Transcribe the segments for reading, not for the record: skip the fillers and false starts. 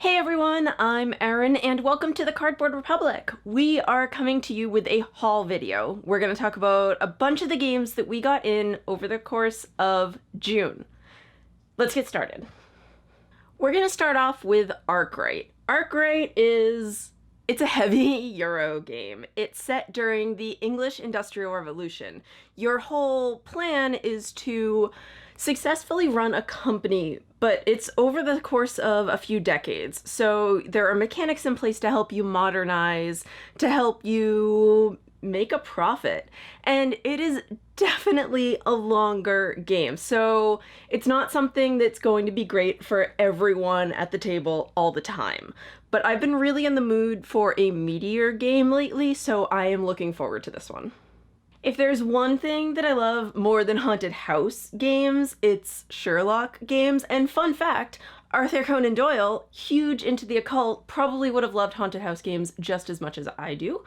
Hey everyone, I'm Erin and welcome to the Cardboard Republic. We are coming to you with a haul video. We're going to talk about a bunch of the games that we got in over the course of June. Let's get started. We're going to start off with Arkwright. Arkwright it's a heavy Euro game. It's set during the English Industrial Revolution. Your whole plan is to successfully run a company, but it's over the course of a few decades. So there are mechanics in place to help you modernize, to help you make a profit. And it is definitely a longer game. So it's not something that's going to be great for everyone at the table all the time. But I've been really in the mood for a meatier game lately, so I am looking forward to this one. If there's one thing that I love more than haunted house games, it's Sherlock games. And fun fact, Arthur Conan Doyle, huge into the occult, probably would have loved haunted house games just as much as I do.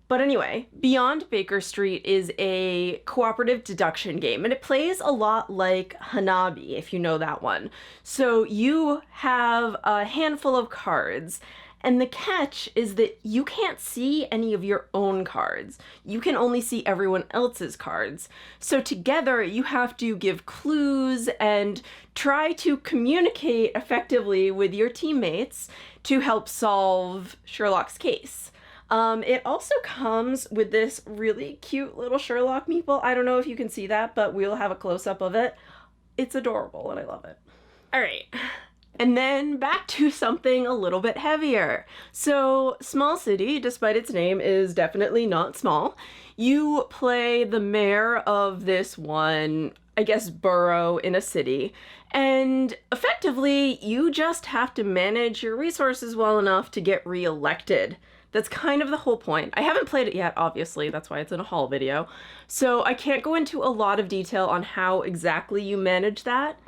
But anyway, Beyond Baker Street is a cooperative deduction game, and it plays a lot like Hanabi, if you know that one. So you have a handful of cards, and the catch is that you can't see any of your own cards. You can only see everyone else's cards. So together you have to give clues and try to communicate effectively with your teammates to help solve Sherlock's case. It also comes with this really cute little Sherlock meeple. I don't know if you can see that, but we'll have a close-up of it. It's adorable and I love it. All right. And then back to something a little bit heavier. So Small City, despite its name, is definitely not small. You play the mayor of this one, I guess, borough in a city. And effectively, you just have to manage your resources well enough to get reelected. That's kind of the whole point. I haven't played it yet, obviously, that's why it's in a haul video. So I can't go into a lot of detail on how exactly you manage that.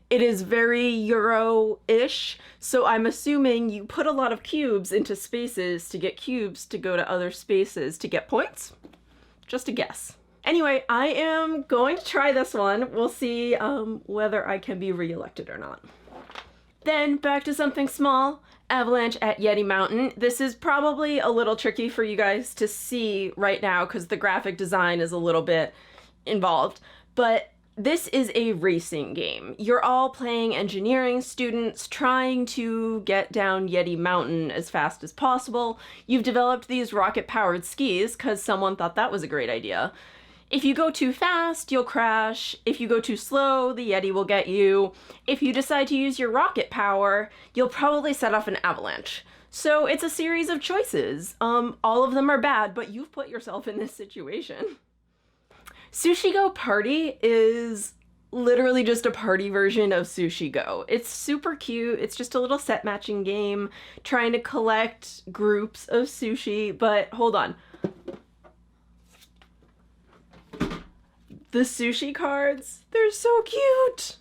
It is very Euro-ish, so I'm assuming you put a lot of cubes into spaces to get cubes to go to other spaces to get points. Just a guess. Anyway, I am going to try this one. We'll see whether I can be reelected or not. Then back to something small. Avalanche at Yeti Mountain. This is probably a little tricky for you guys to see right now because the graphic design is a little bit involved, but this is a racing game. You're all playing engineering students trying to get down Yeti Mountain as fast as possible. You've developed these rocket-powered skis because someone thought that was a great idea. If you go too fast, you'll crash. If you go too slow, the Yeti will get you. If you decide to use your rocket power, you'll probably set off an avalanche. So it's a series of choices. All of them are bad, but you've put yourself in this situation. Sushi Go Party is literally just a party version of Sushi Go. It's super cute. It's just a little set matching game trying to collect groups of sushi, but hold on. The sushi cards, they're so cute.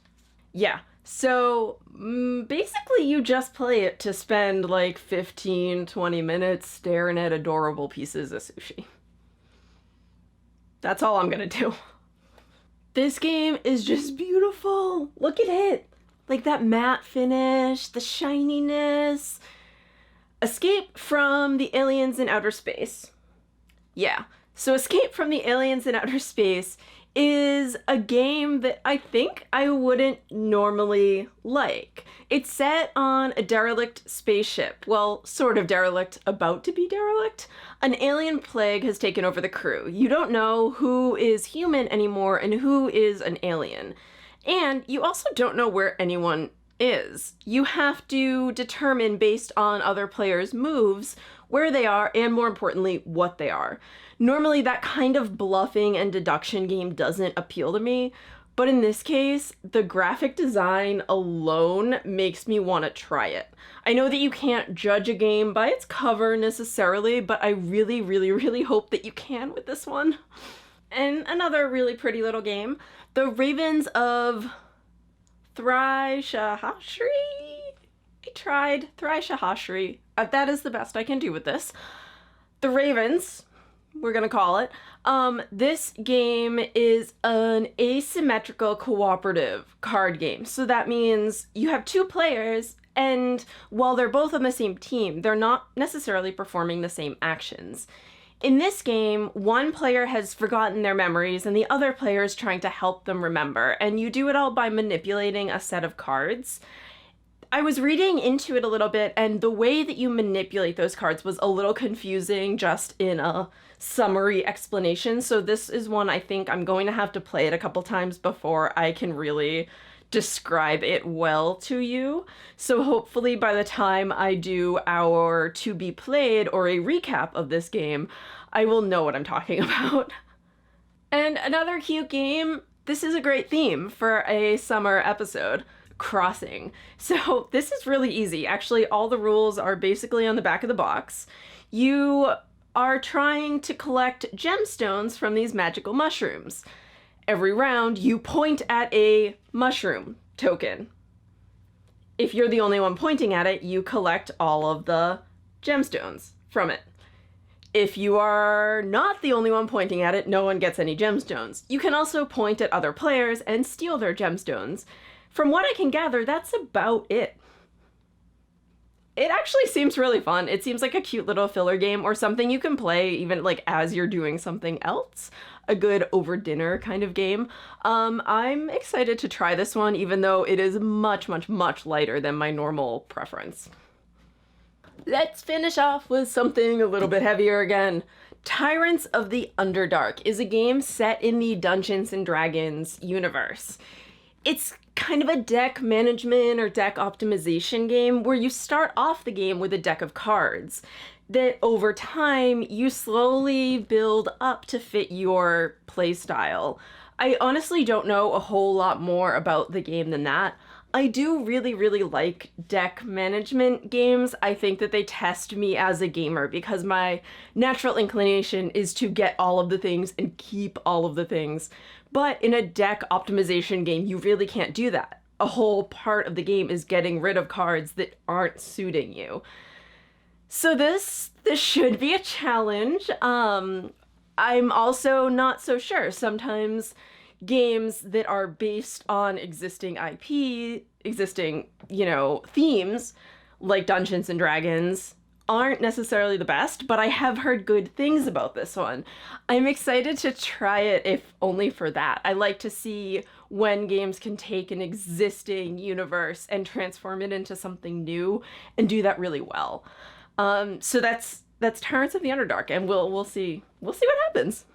Yeah, so basically you just play it to spend like 15-20 minutes staring at adorable pieces of sushi. That's all I'm gonna do. This game is just beautiful. Look at it. Like that matte finish, the shininess. Escape from the aliens in outer space. Yeah, so Escape from the Aliens in Outer Space is a game that I think I wouldn't normally like. It's set on a derelict spaceship. Well, sort of derelict, about to be derelict. An alien plague has taken over the crew. You don't know who is human anymore and who is an alien. And you also don't know where anyone is. You have to determine based on other players' moves where they are and, more importantly, what they are. Normally that kind of bluffing and deduction game doesn't appeal to me, but in this case, the graphic design alone makes me want to try it. I know that you can't judge a game by its cover necessarily, but I really, really, really hope that you can with this one. And another really pretty little game, The Ravens of Thry-Shahashri? I tried. Thry-Shahashri. That is the best I can do with this. The Ravens, we're gonna call it. This game is an asymmetrical cooperative card game. So that means you have two players And while they're both on the same team, they're not necessarily performing the same actions. In this game, one player has forgotten their memories and the other player is trying to help them remember, and you do it all by manipulating a set of cards. I was reading into it a little bit, and the way that you manipulate those cards was a little confusing just in a summary explanation, so this is one I think I'm going to have to play it a couple times before I can really describe it well to you. So hopefully by the time I do our to be played or a recap of this game, I will know what I'm talking about. And another cute game, this is a great theme for a summer episode, crossing. So this is really easy. Actually, all the rules are basically on the back of the box. You are trying to collect gemstones from these magical mushrooms. Every round, you point at a mushroom token. If you're the only one pointing at it, you collect all of the gemstones from it. If you are not the only one pointing at it, no one gets any gemstones. You can also point at other players and steal their gemstones. From what I can gather, that's about it. It actually seems really fun. It seems like a cute little filler game or something you can play even like as you're doing something else. A good over dinner kind of game. I'm excited to try this one, even though it is much, much, much lighter than my normal preference. Let's finish off with something a little bit heavier again. Tyrants of the Underdark is a game set in the Dungeons and Dragons universe. It's kind of a deck management or deck optimization game where you start off the game with a deck of cards that over time you slowly build up to fit your playstyle. I honestly don't know a whole lot more about the game than that. I do really, really like deck management games. I think that they test me as a gamer because my natural inclination is to get all of the things and keep all of the things. But in a deck optimization game, you really can't do that. A whole part of the game is getting rid of cards that aren't suiting you. So this should be a challenge. I'm also not so sure. Sometimes games that are based on existing IP, themes, like Dungeons and Dragons, aren't necessarily the best, but I have heard good things about this one. I'm excited to try it, if only for that. I like to see when games can take an existing universe and transform it into something new and do that really well. So that's Tyrants of the Underdark, and we'll see what happens.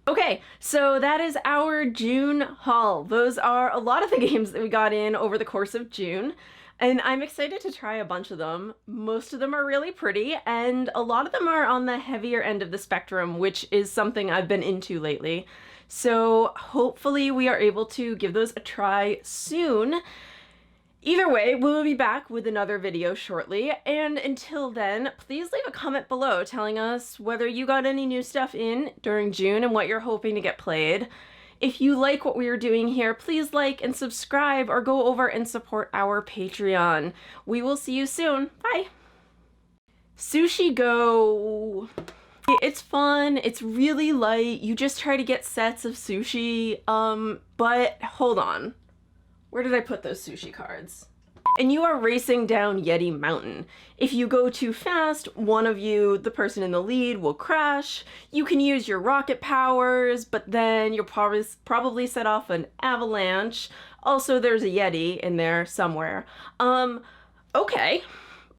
Okay, so that is our June haul. Those are a lot of the games that we got in over the course of June, and I'm excited to try a bunch of them. Most of them are really pretty, and a lot of them are on the heavier end of the spectrum, which is something I've been into lately. So hopefully we are able to give those a try soon. Either way, we'll be back with another video shortly, and until then, please leave a comment below telling us whether you got any new stuff in during June and what you're hoping to get played. If you like what we are doing here, please like and subscribe or go over and support our Patreon. We will see you soon. Bye! Sushi Go. It's fun, it's really light, you just try to get sets of sushi, but hold on. Where did I put those sushi cards? And you are racing down Yeti Mountain. If you go too fast, one of you, the person in the lead, will crash. You can use your rocket powers, but then you'll probably set off an avalanche. Also, there's a Yeti in there somewhere. Okay.